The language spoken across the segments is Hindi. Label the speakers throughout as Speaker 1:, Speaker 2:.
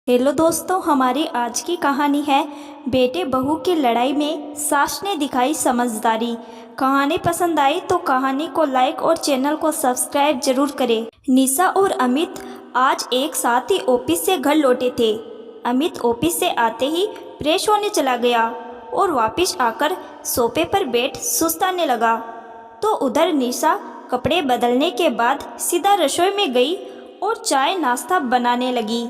Speaker 1: हेलो दोस्तों, हमारी आज की कहानी है बेटे बहू की लड़ाई में सास ने दिखाई समझदारी। कहानी पसंद आई तो कहानी को लाइक और चैनल को सब्सक्राइब जरूर करें। निशा और अमित आज एक साथ ही ऑफिस से घर लौटे थे। अमित ऑफिस से आते ही फ्रेश होने चला गया और वापस आकर सोफे पर बैठ सुस्ताने लगा। तो उधर निशा कपड़े बदलने के बाद सीधा रसोई में गई और चाय नाश्ता बनाने लगी।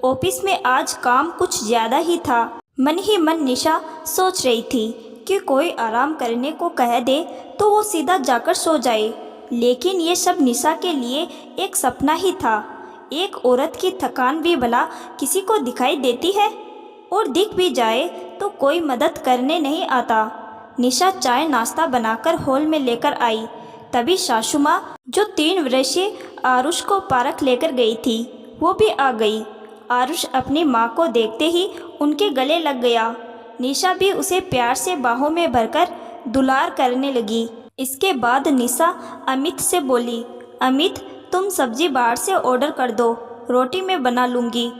Speaker 1: ऑफिस में आज काम कुछ ज़्यादा ही था। मन ही मन निशा सोच रही थी कि कोई आराम करने को कह दे तो वो सीधा जाकर सो जाए, लेकिन ये सब निशा के लिए एक सपना ही था। एक औरत की थकान भी भला किसी को दिखाई देती है, और दिख भी जाए तो कोई मदद करने नहीं आता। निशा चाय नाश्ता बनाकर हॉल में लेकर आई। तभी सासू माँ, जो 3 वर्षीय आरुष को पार्क लेकर गई थी, वो भी आ गई। आरुष अपनी माँ को देखते ही उनके गले लग गया। निशा भी उसे प्यार से बाहों में भरकर दुलार करने लगी। इसके बाद निशा अमित से बोली, अमित तुम सब्जी बाहर से ऑर्डर कर दो, रोटी मैं बना लूँगी।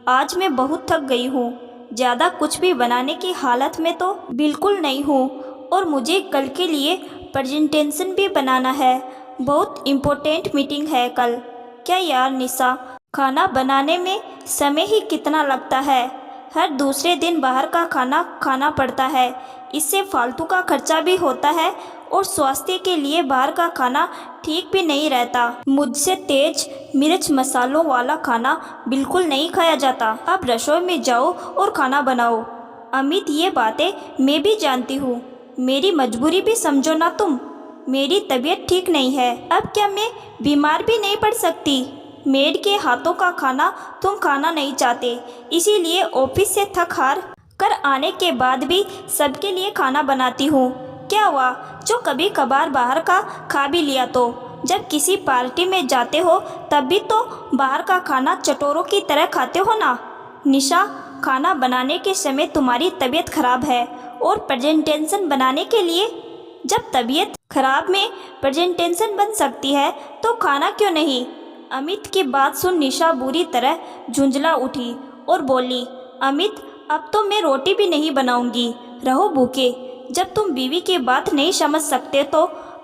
Speaker 1: आज मैं बहुत थक गई हूँ, ज़्यादा कुछ भी बनाने की हालत में तो बिल्कुल नहीं हूँ, और मुझे कल के लिए प्रेजेंटेशन भी बनाना है। बहुत इम्पोर्टेंट मीटिंग है कल। क्या यार निशा, खाना बनाने में समय ही कितना लगता है। हर दूसरे दिन बाहर का खाना खाना पड़ता है, इससे फालतू का खर्चा भी होता है, और स्वास्थ्य के लिए बाहर का खाना ठीक भी नहीं रहता। मुझसे तेज मिर्च मसालों वाला खाना बिल्कुल नहीं खाया जाता। अब रसोई में जाओ और खाना बनाओ। अमित, ये बातें मैं भी जानती हूँ, मेरी मजबूरी भी समझो ना तुम। मेरी तबीयत ठीक नहीं है, अब क्या मैं बीमार भी नहीं पड़ सकती। मेड के हाथों का खाना तुम खाना नहीं चाहते, इसीलिए ऑफिस से थक हार कर आने के बाद भी सबके लिए खाना बनाती हूँ। क्या हुआ जो कभी कभार बाहर का खा भी लिया तो? जब किसी पार्टी में जाते हो तब भी तो बाहर का खाना चटोरों की तरह खाते हो ना। निशा, खाना बनाने के समय तुम्हारी तबीयत खराब है, और प्रेजेंटेशन बनाने के लिए जब तबीयत खराब में प्रेजेंटेशन बन सकती है तो खाना क्यों नहीं? अमित की बात सुन निशा बुरी तरह झुंझला उठी और बोली, अमित अब तो मैं रोटी भी नहीं बनाऊंगी, रहो भूखे। जब तुम बीवी की बात नहीं समझ सकते तो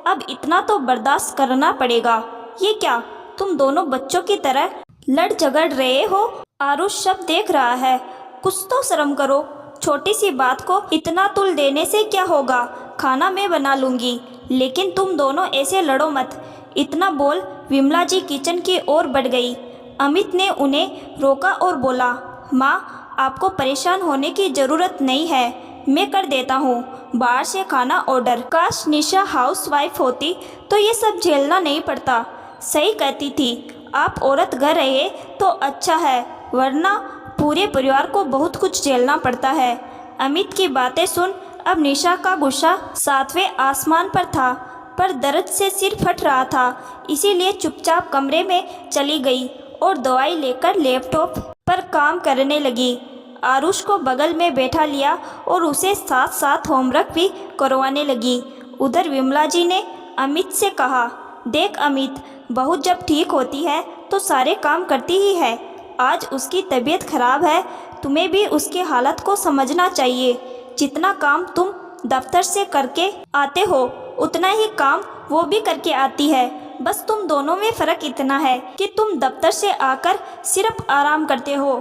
Speaker 1: अब इतना तो बर्दाश्त करना पड़ेगा। ये क्या, तुम दोनों बच्चों की तरह लड़ झगड़ रहे हो? आरुष सब देख रहा है, कुछ तो शर्म करो। छोटी सी बात को इतना तुल देने से क्या होगा? खाना मैं बना लूँगी, लेकिन तुम दोनों ऐसे लड़ो मत। इतना बोल विमला जी किचन की ओर बढ़ गई। अमित ने उन्हें रोका और बोला, माँ आपको परेशान होने की ज़रूरत नहीं है, मैं कर देता हूँ बाहर से खाना ऑर्डर। काश निशा हाउसवाइफ होती तो ये सब झेलना नहीं पड़ता। सही कहती थी, आप औरत घर रहे तो अच्छा है, वरना पूरे परिवार को बहुत कुछ झेलना पड़ता है। अमित की बातें सुन अब निशा का गुस्सा 7वें आसमान पर था, पर दर्द से सिर फट रहा था, इसीलिए चुपचाप कमरे में चली गई और दवाई लेकर लैपटॉप पर काम करने लगी। आरुष को बगल में बैठा लिया और उसे साथ साथ होमवर्क भी करवाने लगी। उधर विमला जी ने अमित से कहा, देख अमित, बहू जब ठीक होती है तो सारे काम करती ही है। आज उसकी तबीयत खराब है, तुम्हें भी उसकी हालत को समझना चाहिए। जितना काम तुम दफ्तर से करके आते हो उतना ही काम वो भी करके आती है। बस तुम दोनों में फ़र्क इतना है कि तुम दफ्तर से आकर सिर्फ आराम करते हो,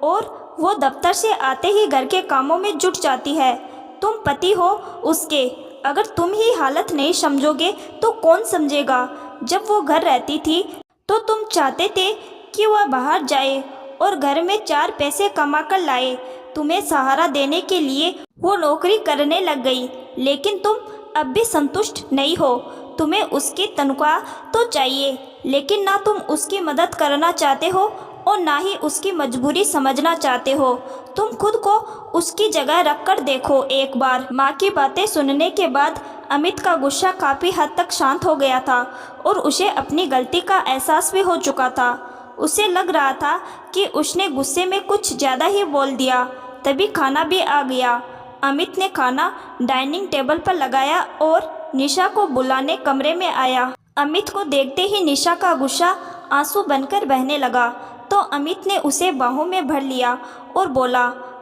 Speaker 1: और वो दफ्तर से आते ही घर के कामों में जुट जाती है। तुम पति हो उसके, अगर तुम ही हालत नहीं समझोगे तो कौन समझेगा? जब वो घर रहती थी तो तुम चाहते थे कि वह बाहर जाए और घर में 4 पैसे कमा कर लाए। तुम्हें सहारा देने के लिए वो नौकरी करने लग गई, लेकिन तुम अब भी संतुष्ट नहीं हो। तुम्हें उसकी तनख्वाह तो चाहिए, लेकिन ना तुम उसकी मदद करना चाहते हो और ना ही उसकी मजबूरी समझना चाहते हो। तुम खुद को उसकी जगह रख कर देखो एक बार। माँ की बातें सुनने के बाद अमित का गुस्सा काफ़ी हद तक शांत हो गया था, और उसे अपनी गलती का एहसास भी हो चुका था। उसे लग रहा था कि उसने गुस्से में कुछ ज़्यादा ही बोल दिया। तभी खाना भी आ गया। अमित ने खाना डाइनिंग टेबल पर लगाया और निशा को बुलाने कमरे में आया। अमित को देखते ही निशा का गुस्सा आंसू बनकर बहने लगा, तो तो अमित ने उसे बाहों में भर लिया और बोला,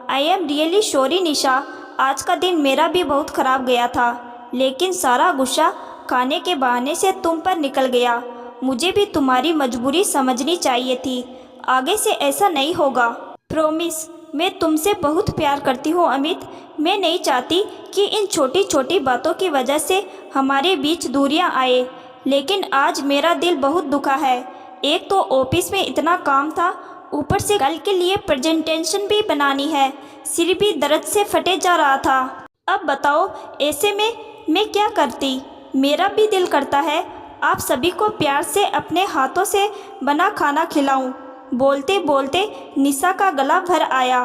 Speaker 1: आई एम रियली सॉरी निशा, आज का दिन मेरा भी बहुत ख़राब गया था, लेकिन सारा गुस्सा खाने के बहाने से तुम पर निकल गया। मुझे भी तुम्हारी मजबूरी समझनी चाहिए थी। आगे से ऐसा नहीं होगा। प्रॉमिस, मैं तुमसे बहुत प्यार करती हूँ अमित। मैं नहीं चाहती कि इन छोटी छोटी बातों की वजह से हमारे बीच दूरियाँ आए, लेकिन आज मेरा दिल बहुत दुखा है। एक तो ऑफिस में इतना काम था, ऊपर से कल के लिए प्रेजेंटेशन भी बनानी है। सिर भी दर्द से फटे जा रहा था। अब बताओ ऐसे में मैं क्या करती। मेरा भी दिल करता है आप सभी को प्यार से अपने हाथों से बना खाना खिलाऊं। बोलते बोलते निशा का गला भर आया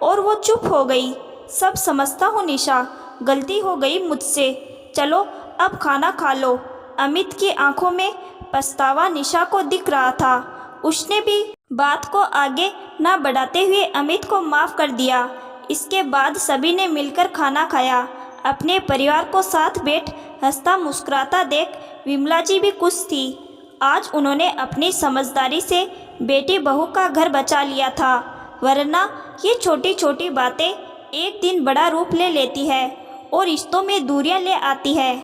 Speaker 1: और वो चुप हो गई। सब समझता हूँ निशा, गलती हो गई मुझसे। चलो अब खाना खा लो। अमित की आंखों में पछतावा निशा को दिख रहा था। उसने भी बात को आगे ना बढ़ाते हुए अमित को माफ़ कर दिया। इसके बाद सभी ने मिलकर खाना खाया। अपने परिवार को साथ बैठ हंसता मुस्कुराता देख विमला जी भी खुश थी। आज उन्होंने अपनी समझदारी से बेटी बहू का घर बचा लिया था, वरना ये छोटी छोटी बातें एक दिन बड़ा रूप ले लेती है और रिश्तों में दूरियां ले आती है।